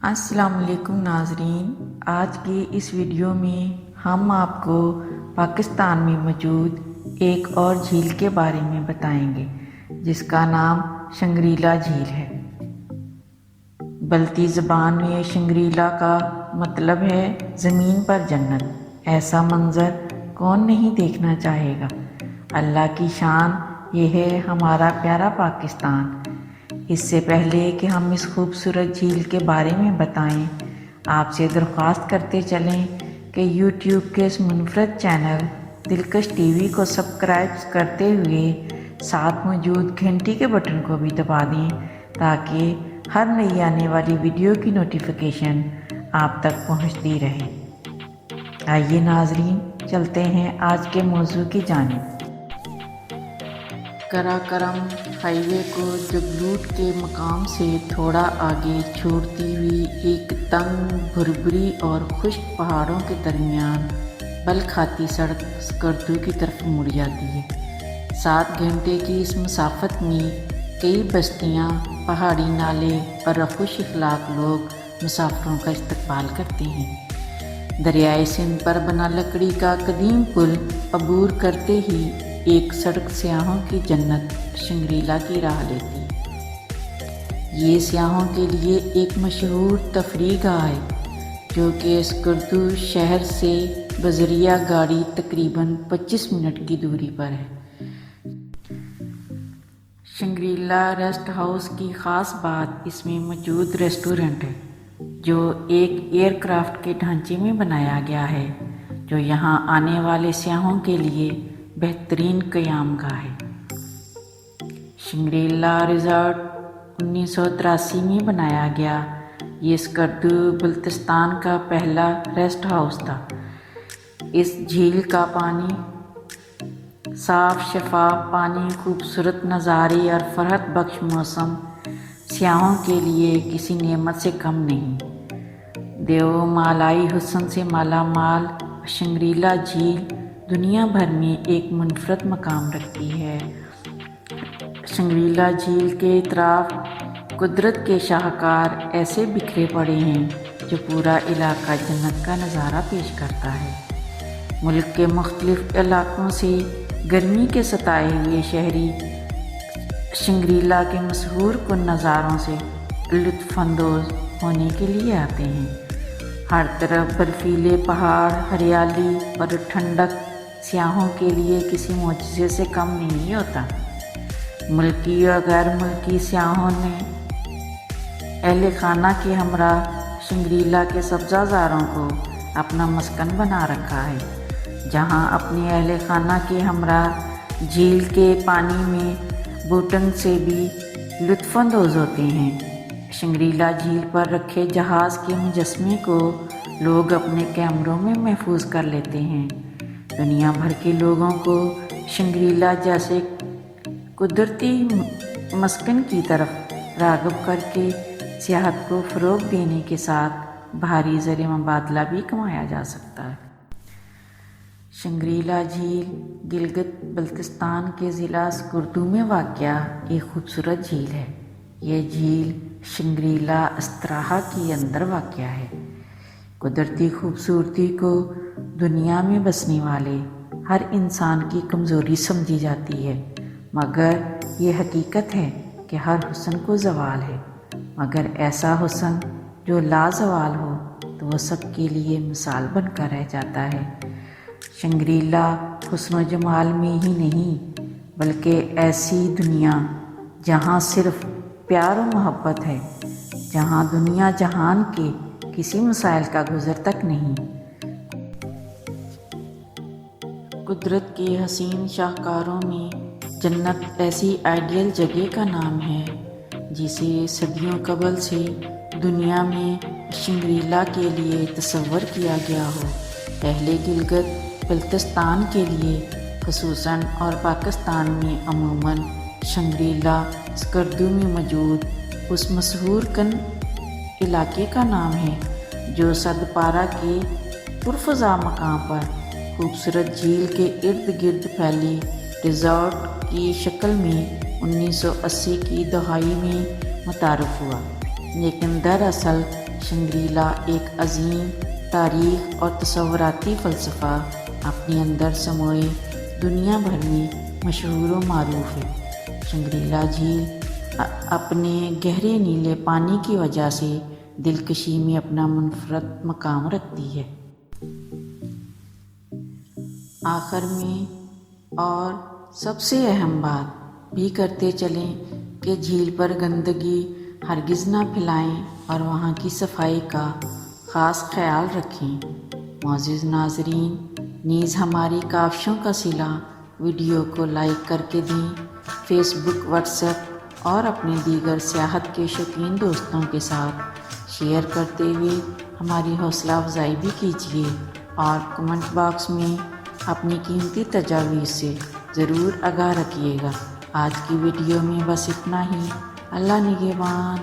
السلام علیکم ناظرین، آج کی اس ویڈیو میں ہم آپ کو پاکستان میں موجود ایک اور جھیل کے بارے میں بتائیں گے جس کا نام شنگریلا جھیل ہے۔ بلتی زبان میں شنگریلا کا مطلب ہے زمین پر جنت۔ ایسا منظر کون نہیں دیکھنا چاہے گا۔ اللہ کی شان یہ ہے ہمارا پیارا پاکستان۔ اس سے پہلے کہ ہم اس خوبصورت جھیل کے بارے میں بتائیں، آپ سے درخواست کرتے چلیں کہ یوٹیوب کے اس منفرد چینل دلکش ٹی وی کو سبسکرائب کرتے ہوئے ساتھ موجود گھنٹی کے بٹن کو بھی دبا دیں تاکہ ہر نئی آنے والی ویڈیو کی نوٹیفیکیشن آپ تک پہنچتی رہے۔ آئیے ناظرین، چلتے ہیں آج کے موضوع کی جانب۔ قراقرم ہائی وے کو جگلوٹ کے مقام سے تھوڑا آگے چھوڑتی ہوئی ایک تنگ بھربھری اور خشک پہاڑوں کے درمیان بل کھاتی سڑک سکردو کی طرف مڑ جاتی ہے۔ 7 گھنٹے کی اس مسافت میں کئی بستیاں، پہاڑی نالے اور خوش اخلاق لوگ مسافروں کا استقبال کرتے ہیں۔ دریائے سندھ پر بنا لکڑی کا قدیم پل عبور کرتے ہی ایک سڑک سیاحوں کی جنت شنگریلا کی راہ لیتی ہے۔ یہ سیاحوں کے لیے ایک مشہور تفریح گاہ ہے جو کہ سکردو شہر سے بذریعہ گاڑی تقریباً 25 منٹ کی دوری پر ہے۔ شنگریلا ریسٹ ہاؤس کی خاص بات اس میں موجود ریسٹورنٹ ہے جو ایک ایئر کرافٹ کے ڈھانچے میں بنایا گیا ہے، جو یہاں آنے والے سیاحوں کے لیے بہترین قیام گاہ ہے۔ شنگریلا ریزارٹ 1983 میں بنایا گیا۔ یہ سکردو بلتستان کا پہلا ریسٹ ہاؤس تھا۔ اس جھیل کا پانی صاف شفاف پانی، خوبصورت نظارے اور فرحت بخش موسم سیاحوں کے لیے کسی نعمت سے کم نہیں۔ دیو مالائی حسن سے مالا مال شنگریلا جھیل دنیا بھر میں ایک منفرد مقام رکھتی ہے۔ شنگریلا جھیل کے اطراف قدرت کے شاہکار ایسے بکھرے پڑے ہیں جو پورا علاقہ جنت کا نظارہ پیش کرتا ہے۔ ملک کے مختلف علاقوں سے گرمی کے ستائے ہوئے شہری شنگریلا کے مشہور کن نظاروں سے لطف اندوز ہونے کے لیے آتے ہیں۔ ہر طرف برفیلے پہاڑ، ہریالی اور ٹھنڈک سیاحوں کے لیے کسی معجزے سے کم نہیں ہوتا۔ ملکی اور غیر ملکی سیاحوں نے اہل خانہ کے ہمراہ شنگریلا کے سبزہ زاروں کو اپنا مسکن بنا رکھا ہے، جہاں اپنے اہل خانہ کے ہمراہ جھیل کے پانی میں بوٹنگ سے بھی لطف اندوز ہوتے ہیں۔ شنگریلا جھیل پر رکھے جہاز کے مجسمے کو لوگ اپنے کیمروں میں محفوظ کر لیتے ہیں۔ دنیا بھر کے لوگوں کو شنگریلا جیسے قدرتی مسکن کی طرف راغب کر کے سیاحت کو فروغ دینے کے ساتھ بھاری زر مبادلہ بھی کمایا جا سکتا ہے۔ شنگریلا جھیل گلگت بلتستان کے ضلع سکردو میں واقع ایک خوبصورت جھیل ہے۔ یہ جھیل شنگریلا استراحا کے اندر واقع ہے۔ قدرتی خوبصورتی کو دنیا میں بسنے والے ہر انسان کی کمزوری سمجھی جاتی ہے، مگر یہ حقیقت ہے کہ ہر حسن کو زوال ہے، مگر ایسا حسن جو لازوال ہو تو وہ سب کے لیے مثال بن کر رہ جاتا ہے۔ شنگریلا حسن و جمال میں ہی نہیں بلکہ ایسی دنیا جہاں صرف پیار و محبت ہے، جہاں دنیا جہان کے کسی مسائل کا گزر تک نہیں۔ قدرت کے حسین شاہکاروں میں جنت ایسی آئیڈیل جگہ کا نام ہے جسے صدیوں قبل سے دنیا میں شنگریلا کے لیے تصور کیا گیا ہو۔ اہل گلگت بلتستان کے لیے خصوصاً اور پاکستان میں عموماً شنگریلا سکردو میں موجود اس مشہور کن علاقے کا نام ہے جو سدپارہ کے پرفضا مقام پر خوبصورت جھیل کے ارد گرد پھیلے ریزارٹ کی شکل میں 1980 کی دہائی میں متعارف ہوا، لیکن دراصل شنگریلا ایک عظیم تاریخ اور تصوراتی فلسفہ اپنے اندر سموئے دنیا بھر میں مشہور و معروف ہے۔ شنگریلا جھیل اپنے گہرے نیلے پانی کی وجہ سے دلکشی میں اپنا منفرد مقام رکھتی ہے۔ آخر میں اور سب سے اہم بات بھی کرتے چلیں کہ جھیل پر گندگی ہرگز نہ پھیلائیں اور وہاں کی صفائی کا خاص خیال رکھیں۔ معزز ناظرین، نیز ہماری کاوشوں کا صلہ ویڈیو کو لائک کر کے دیں، فیس بک، واٹس ایپ اور اپنے دیگر سیاحت کے شوقین دوستوں کے ساتھ شیئر کرتے ہوئے ہماری حوصلہ افزائی بھی کیجیے اور کمنٹ باکس میں اپنی قیمتی تجاویز سے ضرور آگاہ رکھیے گا۔ آج کی ویڈیو میں بس اتنا ہی۔ اللہ نگہبان۔